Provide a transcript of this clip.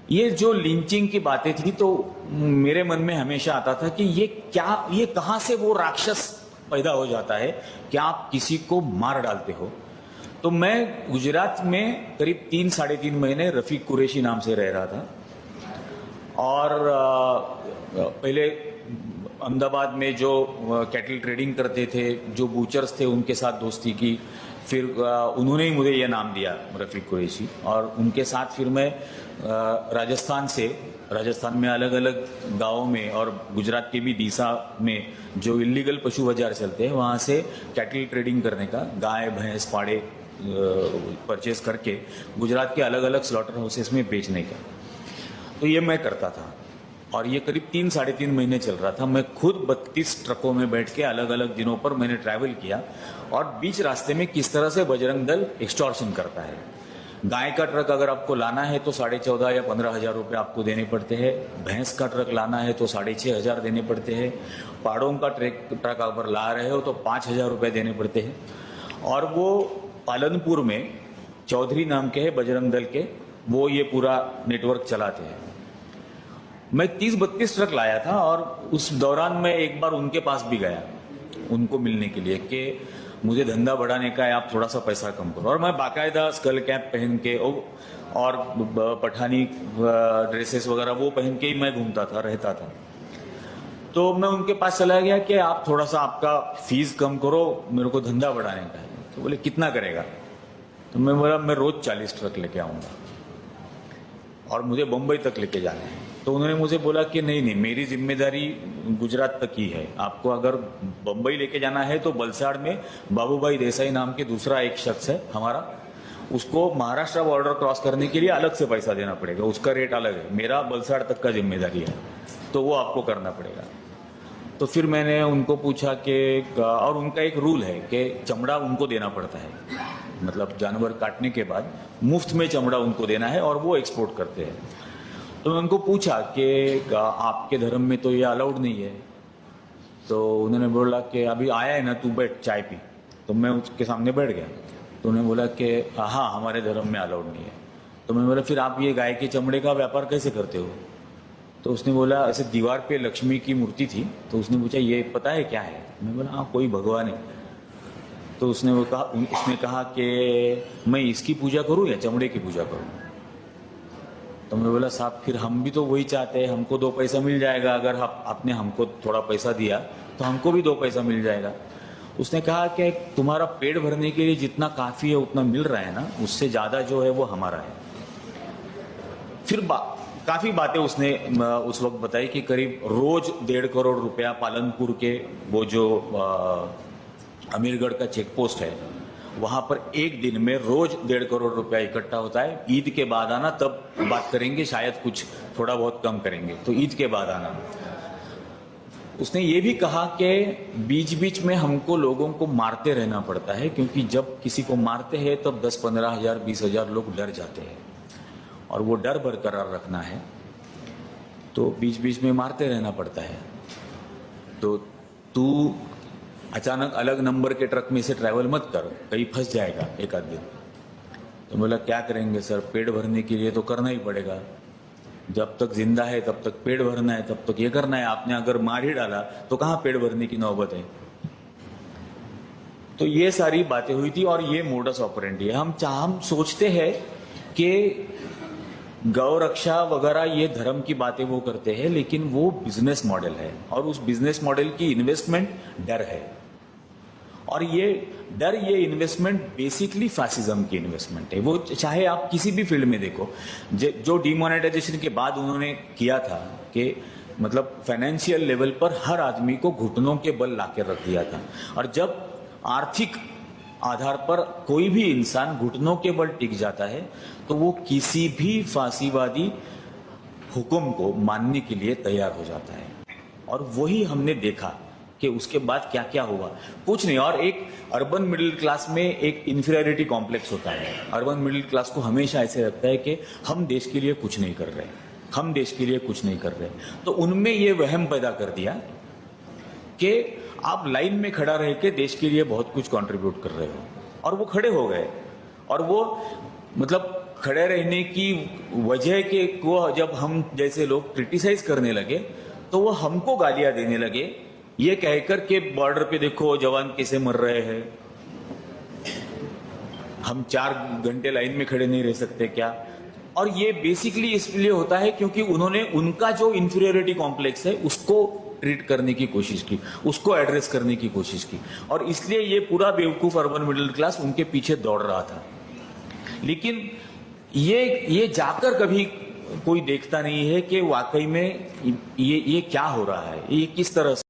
ये जो लिंचिंग की बातें थी तो मेरे मन में हमेशा आता था कि ये कहां से वो राक्षस पैदा हो जाता है कि आप किसी को मार डालते हो। तो मैं गुजरात में करीब 3-3.5 महीने रफीक कुरैशी नाम से रह रहा था और पहले अहमदाबाद में जो कैटल ट्रेडिंग करते थे, जो बूचर्स थे, उनके साथ दोस्ती की। फिर उन्होंने ही मुझे यह नाम दिया रफीक कुरैशी, और उनके साथ फिर मैं राजस्थान में अलग अलग गांवों में और गुजरात के भी डीसा में जो इलीगल पशु बाजार चलते हैं वहाँ से कैटल ट्रेडिंग करने का, गाय भैंस पाड़े परचेज करके गुजरात के अलग अलग स्लॉटर हाउसेस में बेचने का। तो ये मैं करता था और ये करीब 3-3.5 महीने चल रहा था। मैं खुद 32 ट्रकों में बैठ के अलग अलग दिनों पर मैंने ट्रैवल किया और बीच रास्ते में किस तरह से बजरंग दल एक्सटॉर्शन करता है। गाय का ट्रक अगर आपको लाना है तो 14,500 या 15,000 रुपये आपको देने पड़ते हैं। भैंस का ट्रक लाना है तो 6,500 देने पड़ते हैं। पाड़ों का ट्रक अगर ला रहे हो तो 5,000 रुपये देने पड़ते हैं। और वो पालनपुर में चौधरी नाम के है बजरंग दल के, वो ये पूरा नेटवर्क चलाते हैं। मैं 30-32 ट्रक लाया था और उस दौरान मैं एक बार उनके पास भी गया उनको मिलने के लिए कि मुझे धंधा बढ़ाने का है, आप थोड़ा सा पैसा कम करो। और मैं बाकायदा स्कल कैप पहन के और पठानी ड्रेसेस वगैरह वो पहन के ही मैं घूमता था, रहता था। तो मैं उनके पास चला गया कि आप थोड़ा सा आपका फीस कम करो, मेरे को धंधा बढ़ाने का है। तो बोले कितना करेगा? तो मैं बोला मैं रोज 40 ट्रक लेके आऊँगा और मुझे बम्बई तक लेके जाना है। तो उन्होंने मुझे बोला कि नहीं, मेरी जिम्मेदारी गुजरात तक ही है, आपको अगर बम्बई लेके जाना है तो बलसाड़ में बाबूभाई देसाई नाम के दूसरा एक शख्स है हमारा, उसको महाराष्ट्र बॉर्डर क्रॉस करने के लिए अलग से पैसा देना पड़ेगा, उसका रेट अलग है। मेरा बलसाड़ तक का जिम्मेदारी है, तो वो आपको करना पड़ेगा। तो फिर मैंने उनको पूछा कि, और उनका एक रूल है कि चमड़ा उनको देना पड़ता है, मतलब जानवर काटने के बाद मुफ्त में चमड़ा उनको देना है और वो एक्सपोर्ट करते हैं। तो मैं उनको पूछा कि आपके धर्म में तो ये अलाउड नहीं है। तो उन्होंने बोला कि अभी आया है ना, तू बैठ चाय पी। तो मैं उसके सामने बैठ गया। तो उन्होंने बोला कि हाँ हमारे धर्म में अलाउड नहीं है। तो मैं बोला फिर आप ये गाय के चमड़े का व्यापार कैसे करते हो? तो उसने बोला ऐसे दीवार पे लक्ष्मी की मूर्ति थी, तो उसने पूछा ये पता है क्या है? मैं बोला हाँ कोई भगवान है। तो उसने कहा कि मैं इसकी पूजा करूँ या चमड़े की पूजा करूँ? तो मैं बोला साहब फिर हम भी तो वही चाहते हैं, हमको 2 पैसा मिल जाएगा, अगर आपने हमको थोड़ा पैसा दिया तो हमको भी 2 पैसा मिल जाएगा। उसने कहा कि तुम्हारा पेट भरने के लिए जितना काफ़ी है उतना मिल रहा है ना, उससे ज़्यादा जो है वो हमारा है। फिर काफ़ी बातें उसने उस वक्त बताई कि करीब रोज 1.5 करोड़ रुपया पालनपुर के वो जो अमीरगढ़ का चेक पोस्ट है वहां पर एक दिन में रोज 1.5 करोड़ रुपया इकट्ठा होता है। ईद के बाद आना, तब बात करेंगे, शायद कुछ थोड़ा बहुत कम करेंगे, तो ईद के बाद आना। उसने ये भी कहा कि बीच बीच में हमको लोगों को मारते रहना पड़ता है, क्योंकि जब किसी को मारते हैं तब 10-15 हजार 20,000 लोग डर जाते हैं और वो डर बरकरार रखना है, तो बीच बीच में मारते रहना पड़ता है। तो तू अचानक अलग नंबर के ट्रक में से ट्रैवल मत कर, कहीं फंस जाएगा एक आध दिन। तो बोला क्या करेंगे सर, पेट भरने के लिए तो करना ही पड़ेगा, जब तक जिंदा है तब तक पेट भरना है, तब तक ये करना है। आपने अगर मार ही डाला तो कहाँ पेट भरने की नौबत है? तो ये सारी बातें हुई थी और ये मोडस ऑपरेंडी है। हम सोचते हैं कि गौ रक्षा वगैरह ये धर्म की बातें वो करते हैं, लेकिन वो बिजनेस मॉडल है और उस बिजनेस मॉडल की इन्वेस्टमेंट डर है। और ये डर, ये इन्वेस्टमेंट बेसिकली फैसिज्म की इन्वेस्टमेंट है। वो चाहे आप किसी भी फील्ड में देखो, जो डिमोनेटाइजेशन के बाद उन्होंने किया था कि मतलब फाइनेंशियल लेवल पर हर आदमी को घुटनों के बल लाकर रख दिया था, और जब आर्थिक आधार पर कोई भी इंसान घुटनों के बल टिक जाता है तो वो किसी भी फांसीवादी हुक्म को मानने के लिए तैयार हो जाता है। और वही हमने देखा कि उसके बाद क्या क्या हुआ, कुछ नहीं। और एक अर्बन मिडिल क्लास में एक इंफीरियरिटी कॉम्प्लेक्स होता है। अर्बन मिडिल क्लास को हमेशा ऐसे लगता है कि हम देश के लिए कुछ नहीं कर रहे, हम देश के लिए कुछ नहीं कर रहे। तो उनमें ये वहम पैदा कर दिया कि आप लाइन में खड़ा रह के देश के लिए बहुत कुछ कंट्रीब्यूट कर रहे हो, और वो खड़े हो गए। और वो मतलब खड़े रहने की वजह के को जब हम जैसे लोग क्रिटिसाइज करने लगे तो वो हमको गालियां देने लगे, ये कहकर के बॉर्डर पे देखो जवान कैसे मर रहे हैं, हम 4 घंटे लाइन में खड़े नहीं रह सकते क्या। और ये बेसिकली इसलिए होता है क्योंकि उन्होंने उनका जो इंफीरियरिटी कॉम्प्लेक्स है उसको ट्रीट करने की कोशिश की, उसको एड्रेस करने की कोशिश की, और इसलिए ये पूरा बेवकूफ अर्बन मिडिल क्लास उनके पीछे दौड़ रहा था। लेकिन ये जाकर कभी कोई देखता नहीं है कि वाकई में ये क्या हो रहा है, ये किस तरह से